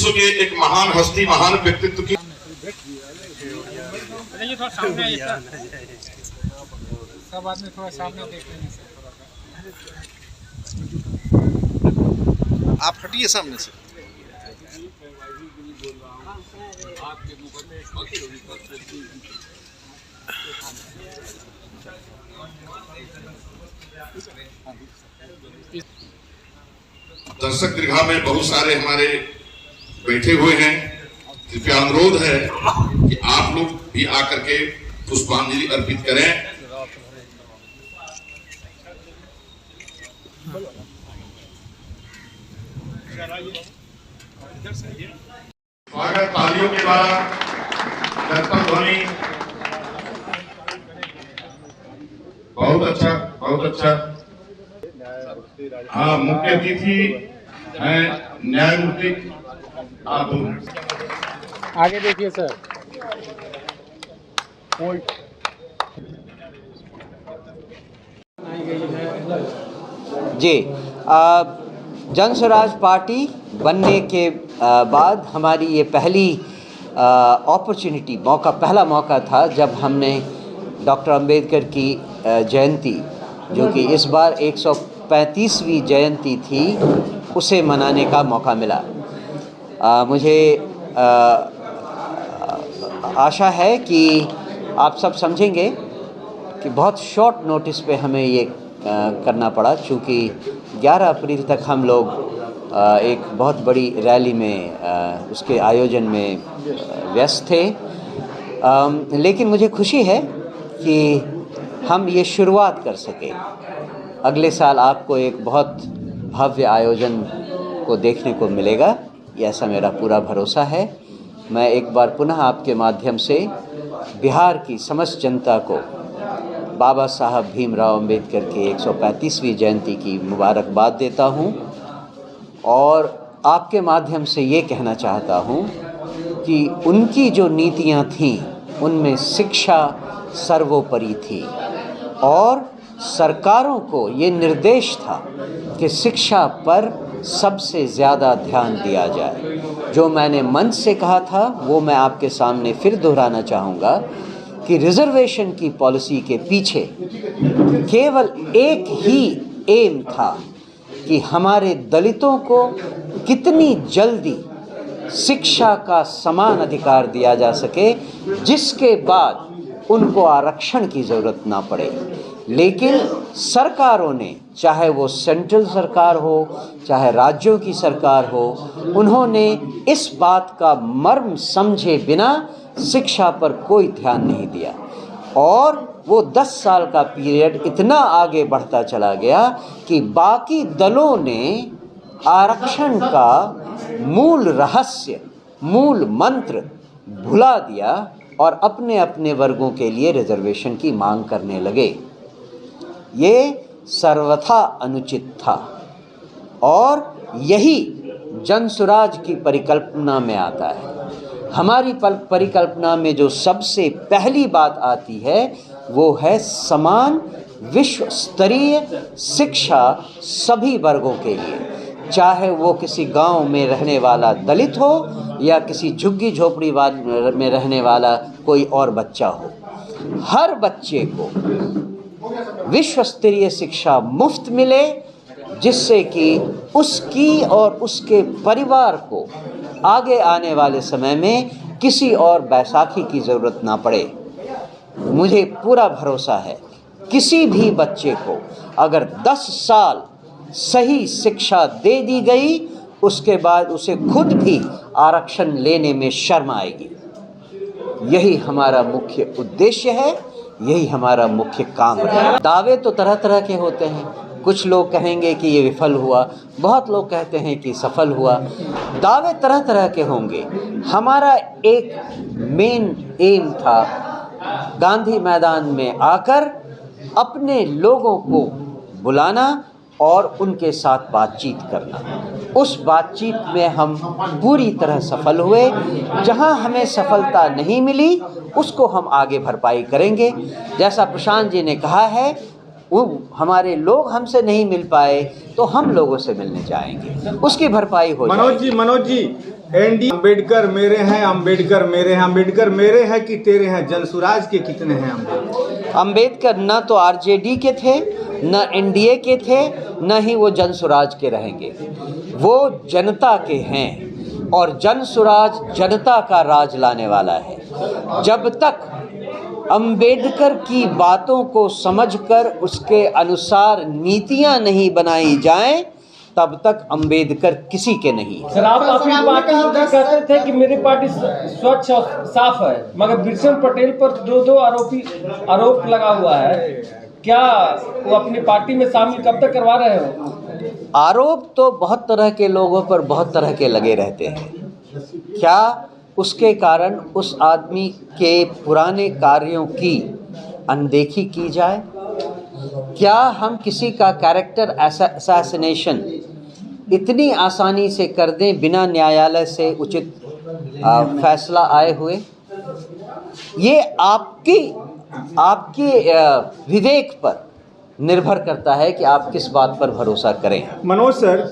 विश्व के एक महान हस्ती, महान व्यक्तित्व की। थोड़ा सामने आइए सर, सब आदमी थोड़ा सामने देख लेंगे सर, थोड़ा आप हटिए सामने से। दर्शक दीर्घा में बहुत सारे हमारे बैठे हुए हैं। कृपया अनुरोध है कि आप लोग भी आकर के पुष्पांजलि अर्पित करें। स्वागत तालियों के द्वारा, दर्पण ध्वनि। बहुत अच्छा, बहुत अच्छा। हाँ, मुख्य अतिथि हैं न्यायमूर्ति। आप आगे देखिए सर। जी, जन स्वराज पार्टी बनने के बाद हमारी ये पहली अपॉर्चुनिटी, पहला मौका था जब हमने डॉक्टर अंबेडकर की जयंती, जो कि इस बार 135वीं जयंती थी, उसे मनाने का मौका मिला। मुझे आशा है कि आप सब समझेंगे कि बहुत शॉर्ट नोटिस पे हमें ये करना पड़ा, चूँकि 11 अप्रैल तक हम लोग एक बहुत बड़ी रैली में उसके आयोजन में व्यस्त थे। लेकिन मुझे खुशी है कि हम ये शुरुआत कर सके। अगले साल आपको एक बहुत भव्य आयोजन को देखने को मिलेगा, ऐसा मेरा पूरा भरोसा है। मैं एक बार पुनः आपके माध्यम से बिहार की समस्त जनता को बाबा साहब भीमराव अंबेडकर के 135वीं जयंती की मुबारकबाद देता हूं और आपके माध्यम से ये कहना चाहता हूं कि उनकी जो नीतियां थीं उनमें शिक्षा सर्वोपरि थी और सरकारों को ये निर्देश था कि शिक्षा पर सबसे ज़्यादा ध्यान दिया जाए। जो मैंने मंच से कहा था वो मैं आपके सामने फिर दोहराना चाहूँगा कि रिजर्वेशन की पॉलिसी के पीछे केवल एक ही एम था कि हमारे दलितों को कितनी जल्दी शिक्षा का समान अधिकार दिया जा सके, जिसके बाद उनको आरक्षण की ज़रूरत ना पड़े। लेकिन सरकारों ने, चाहे वो सेंट्रल सरकार हो चाहे राज्यों की सरकार हो, उन्होंने इस बात का मर्म समझे बिना शिक्षा पर कोई ध्यान नहीं दिया और वो 10 साल का पीरियड इतना आगे बढ़ता चला गया कि बाकी दलों ने आरक्षण का मूल रहस्य, मूल मंत्र भुला दिया और अपने अपने वर्गों के लिए रिजर्वेशन की मांग करने लगे। ये सर्वथा अनुचित था और यही जनसुराज की परिकल्पना में आता है। हमारी परिकल्पना में जो सबसे पहली बात आती है वो है समान विश्व स्तरीय शिक्षा सभी वर्गों के लिए, चाहे वो किसी गांव में रहने वाला दलित हो या किसी झुग्गी झोपड़ी में रहने वाला कोई और बच्चा हो। हर बच्चे को विश्व स्तरीय शिक्षा मुफ्त मिले, जिससे कि उसकी और उसके परिवार को आगे आने वाले समय में किसी और बैसाखी की ज़रूरत ना पड़े। मुझे पूरा भरोसा है किसी भी बच्चे को अगर 10 साल सही शिक्षा दे दी गई, उसके बाद उसे खुद भी आरक्षण लेने में शर्म आएगी। यही हमारा मुख्य उद्देश्य है, यही हमारा मुख्य काम है। दावे तो तरह तरह के होते हैं। कुछ लोग कहेंगे कि ये विफल हुआ, बहुत लोग कहते हैं कि सफल हुआ। दावे तरह तरह के होंगे। हमारा एक मेन एम था गांधी मैदान में आकर अपने लोगों को बुलाना और उनके साथ बातचीत करना। उस बातचीत में हम पूरी तरह सफल हुए। जहां हमें सफलता नहीं मिली उसको हम आगे भरपाई करेंगे। जैसा प्रशांत जी ने कहा है, वो हमारे लोग हमसे नहीं मिल पाए तो हम लोगों से मिलने जाएंगे, उसकी भरपाई हो जाएगी। मनोज जी एनडी अम्बेडकर मेरे हैं, अम्बेडकर मेरे हैं, अम्बेडकर मेरे हैं कि तेरे हैं, जनसुराज के कितने हैं अम्बेडकर। अम्बेडकर न तो आरजेडी के थे, न एनडीए के थे, न ही वो जनसुराज के रहेंगे। वो जनता के हैं और जनसुराज जनता का राज लाने वाला है। जब तक अम्बेडकर की बातों को समझकर उसके अनुसार नीतियां नहीं बनाई जाएं, तब तक अम्बेडकर किसी के नहीं है। सर, आप अपनी पार्टी में कहते थे कि मेरी पार्टी स्वच्छ और साफ है, मगर बिरसन पटेल पर दो आरोप लगा हुआ है। क्या वो अपनी पार्टी में शामिल कब तक करवा रहे हो? आरोप तो बहुत तरह के लोगों पर बहुत तरह के लगे रहते हैं। क्या उसके कारण उस आदमी के पुराने कार्यों की अनदेखी की जाए? क्या हम किसी का कैरेक्टर असैसिनेशन इतनी आसानी से कर दें बिना न्यायालय से उचित फैसला आए हुए? ये आपकी विवेक पर निर्भर करता है कि आप किस बात पर भरोसा करें। मनोज सर,